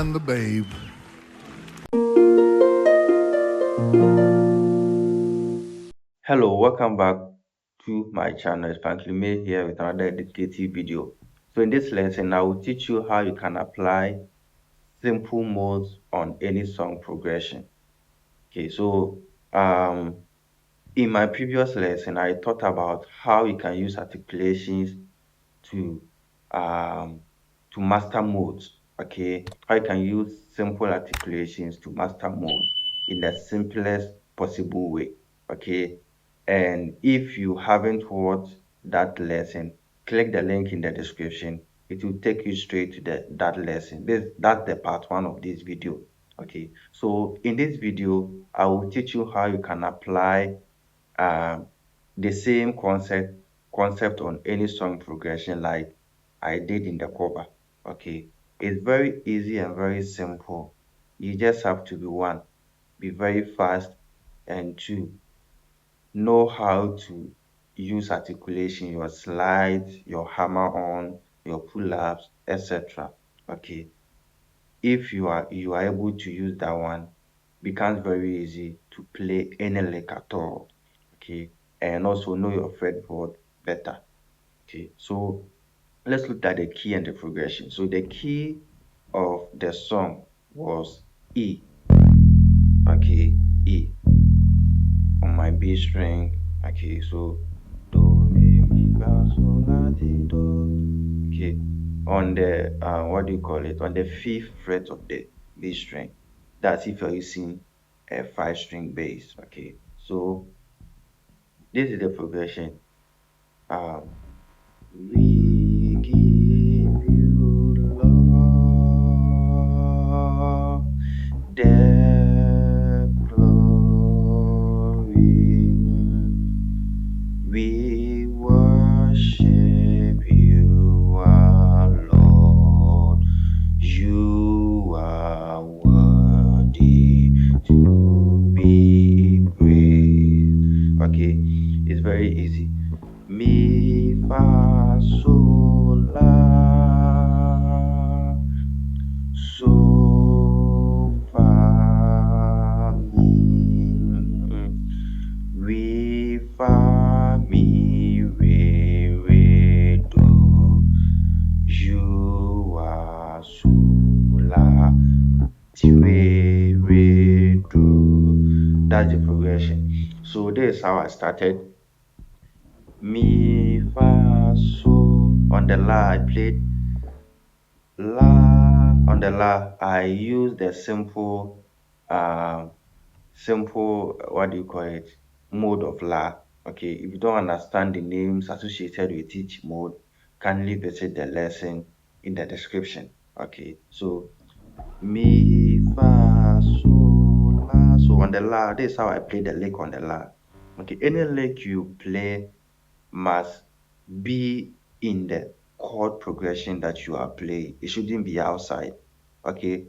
and the babe. Hello, welcome back to my channel. It's Frankly May here with another educative video. So in this lesson, I will teach you how you can apply simple modes on any song progression. Okay, so in my previous lesson, I talked about how you can use articulations to um master modes. Okay, how you can use simple articulations to master modes in the simplest possible way. Okay, and if you haven't watched that lesson, click the link in the description. It will take you straight to that lesson. That's the part one of this video. Okay, so in this video I will teach you how you can apply um, the same concept on any song progression like I did in the cover. Okay, it's very easy and very simple. You just have to be very fast, and two, know how to use articulation, your slides, your hammer on, your pull-ups, etc. Okay, if you are able to use that one, becomes very easy to play any lick at all. Okay, and also know your fretboard better. Okay, so let's look at the key and the progression. So the key of the song was E. Okay, E on my B string. Okay, so do re mi fa sol la ti do. Okay, on the what do you call it? On the fifth fret of the B string. That's if you're using a 5-string bass. Okay, so this is the progression. Um, we give you love, the glory. We worship you, our Lord. You are worthy to be praised. Okay, it's very easy. Mi fa sol la, so fa mi, re fa mi re do. You are so la ti re do. That's the progression. So this is how I started. Mi fa so on the la I played la on the la I used the simple what do you call it, mode of la. Okay, if you don't understand the names associated with each mode, kindly visit the lesson in the description. Okay, so mi fa so la. So on the la, this is how I play the lick on the la. Okay, any lick you play must be in the chord progression that you are playing. It shouldn't be outside. Okay,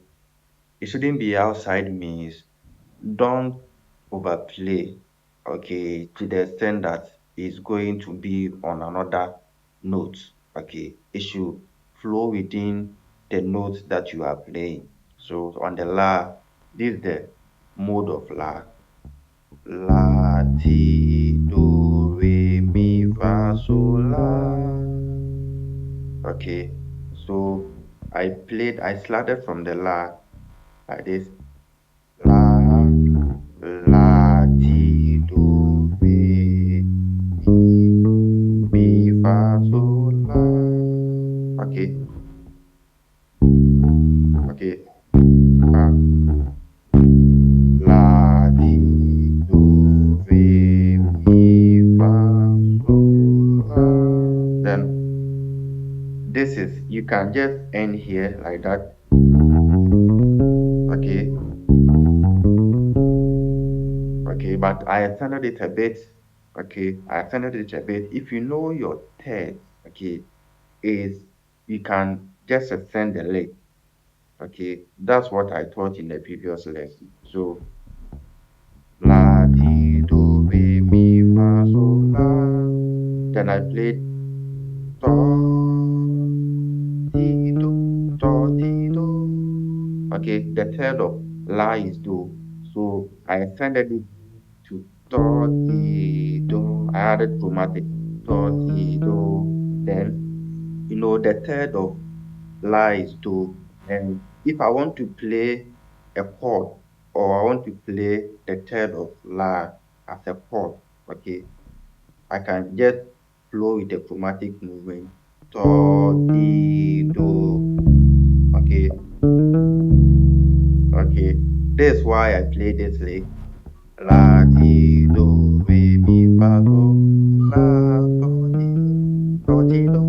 it shouldn't be outside means don't overplay. Okay, to the extent that it's going to be on another note. Okay, it should flow within the notes that you are playing. So on the la, this is the mode of la. La ti do re mi fa sol la. Okay, so I started from the la like this. La, la, ti, do, re, mi, fa, sol, la. Okay, okay. La, ti, do, re, mi, fa, sol, la. Then this is, you can just end here like that. Okay, okay, but I extended it a bit. Okay, I extended it a bit. If you know your third, okay, is you can just extend the leg. Okay, that's what I taught in the previous lesson. So la ti do re mi fa sol la. Then I played do ti do do ti do. Okay, the third of La is Do. So I extended it to Do, Ti, Do. I added chromatic. Do, Ti, Do. Then, the third of La is Do. And if I want to play a chord, or I want to play the third of La as a chord, okay, I can just flow with a chromatic movement. Do, Ti, Do. Okay, okay. This is why I play this lick. La, ti, do, re, mi, fa, so, la, do, ti, do.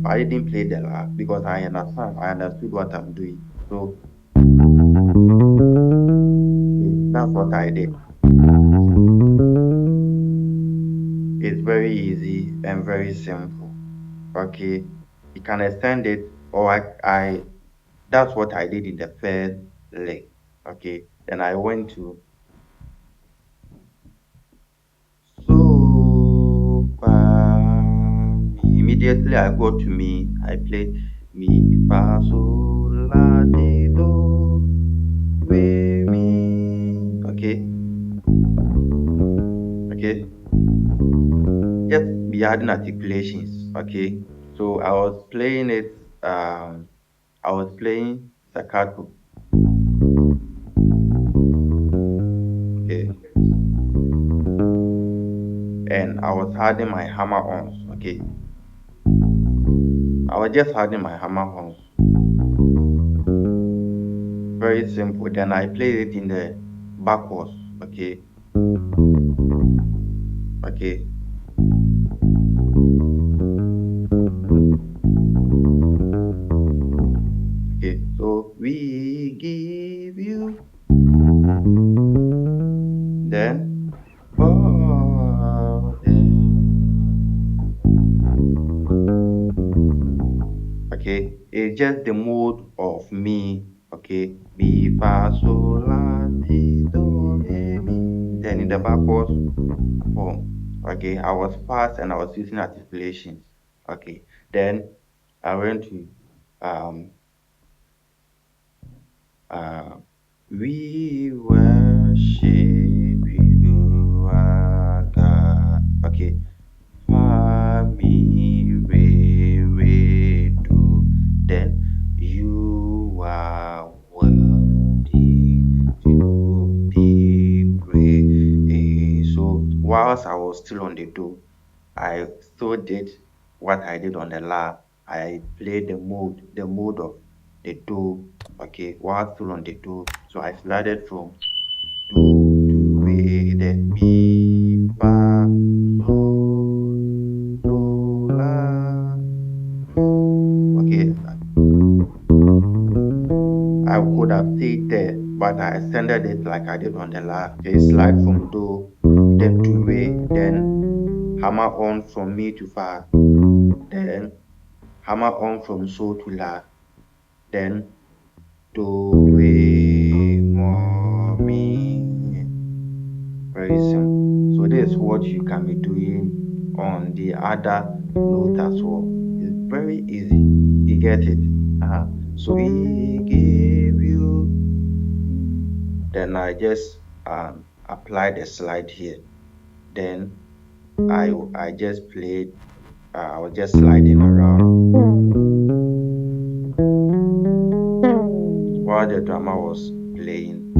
I didn't play the la because I understand. I understood what I'm doing. So that's what I did. It's very easy and very simple. Okay, you can extend it, or that's what I did in the first lick. Okay, then I went to so far. Immediately I go to me, I play mi, fa, sol, la, ti, do, re, mi. Okay, okay. Just be adding articulations. Okay, so I was playing it. I was playing staccato. Okay, and I was adding my hammer ons. Okay, I was just adding my hammer ons. Very simple. Then I played it in the backwards. Okay, okay. Okay, so we give you, then for them. Okay, it's just the mode of me. Okay, mi, fa, sol, la, ti, do, re, mi. Then in the backwards form. Okay, I was fast and I was using articulations. Okay, then I went to um uh we worship you, our God. Okay, fa, mi, re, re, do. Then you are worthy to be praised. So whilst I was still on the do, I still did what I did on the La. I played the mode of the do. Okay, while still on the do. So I started from do, re, then mi, fa, sol, do, la, do. Okay, I could have stayed there, but I extended it like I did on the La. Okay, slide from do, then to re, then hammer on from mi to fa, then hammer on from so to la, then do, re, mo, mi. Very simple. So this is what you can be doing on the other note as well. It's very easy. You get it? So we give you. Then I just apply the slide here. Then I just played. I was just sliding around while the drummer was playing.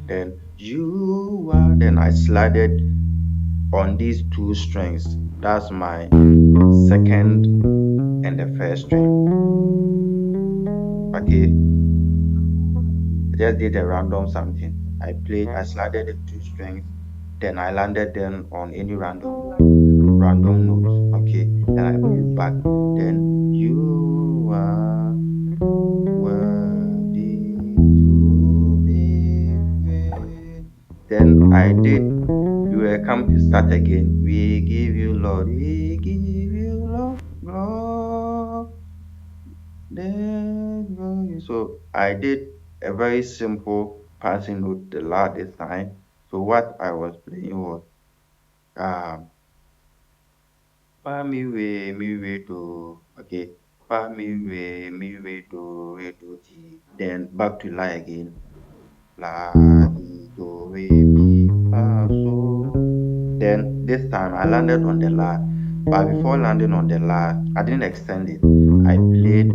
Then you are. Then I slided on these two strings. That's my second and the first string. Okay, I just did a random something. I slided the two strings, then I landed them on any random note. Okay, then I moved back. Then you are worthy to be praised. Then I did. We will come to start again. We give you Lord. We give you Lord. Lord. Then so I did a very simple passing note the La this time. So what I was playing was fa, mi, re, do. Okay, fa mi re do ti. Then back to la again. La di do re mi fa so. Then this time I landed on the la, but before landing on the la, I didn't extend it. I played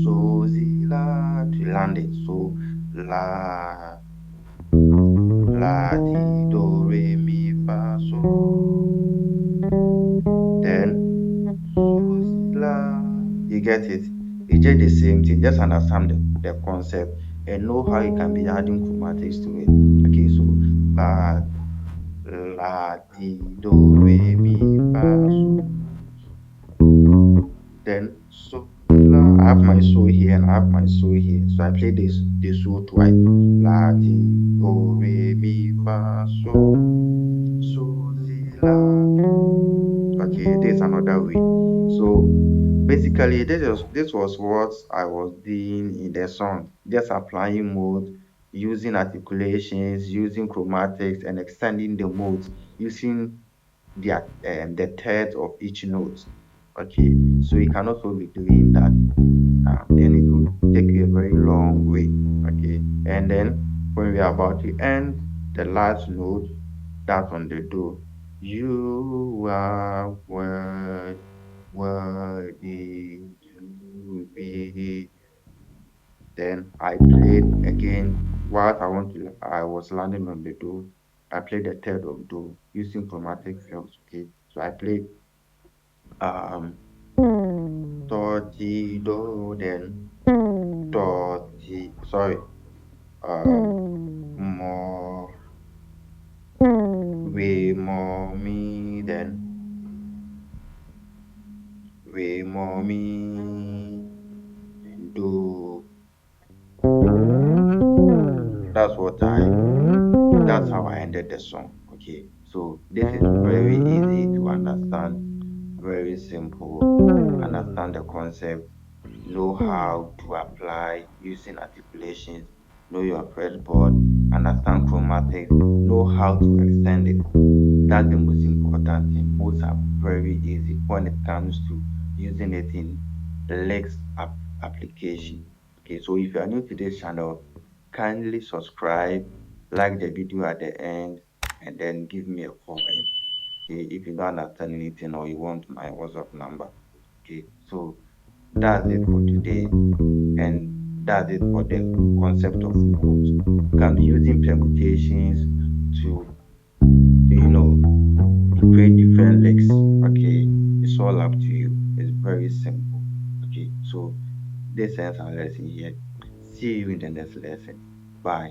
so si la to land it. So la ti do re mi fa so. Then so si la. You get it? It's just the same thing. Just understand the concept and know how you can be adding chromatics to it. Okay, so la ti do re mi fa so. Then so la, I have my so here and I have my so here. So I play the so twice. La ti do re mi fa so si la. Okay, this is another way. So basically this was what I was doing in the song. Just applying modes, using articulations, using chromatics, and extending the modes using the third of each note. Okay, so you can also be doing that. Then it will take you a very long way. Okay, and then when we are about to end the last note, that's on the do. You are worthy to be. Then I played again. While I was landing on the do. I played the third of do using chromatic fills. Okay, so I played um do ti do, then do ti, sorry, mo re mo mi, then re mo mi do. That's what I that's how I ended the song. Okay, so this is very easy to understand, very simple. Understand the concept, know how to apply using articulations, know your fretboard, understand chromatics, know how to extend it. That's the most important thing. Most are very easy when it comes to using it in Lex application. Okay, so if you are new to this channel, kindly subscribe, like the video at the end, and then give me a comment. Okay, if you don't understand anything or you want my WhatsApp number. Okay, so that's it for today, and that's it for the concept of modes. You can be using permutations to create different legs. Okay, it's all up to you. It's very simple. Okay, so this ends our lesson here. See you in the next lesson. Bye.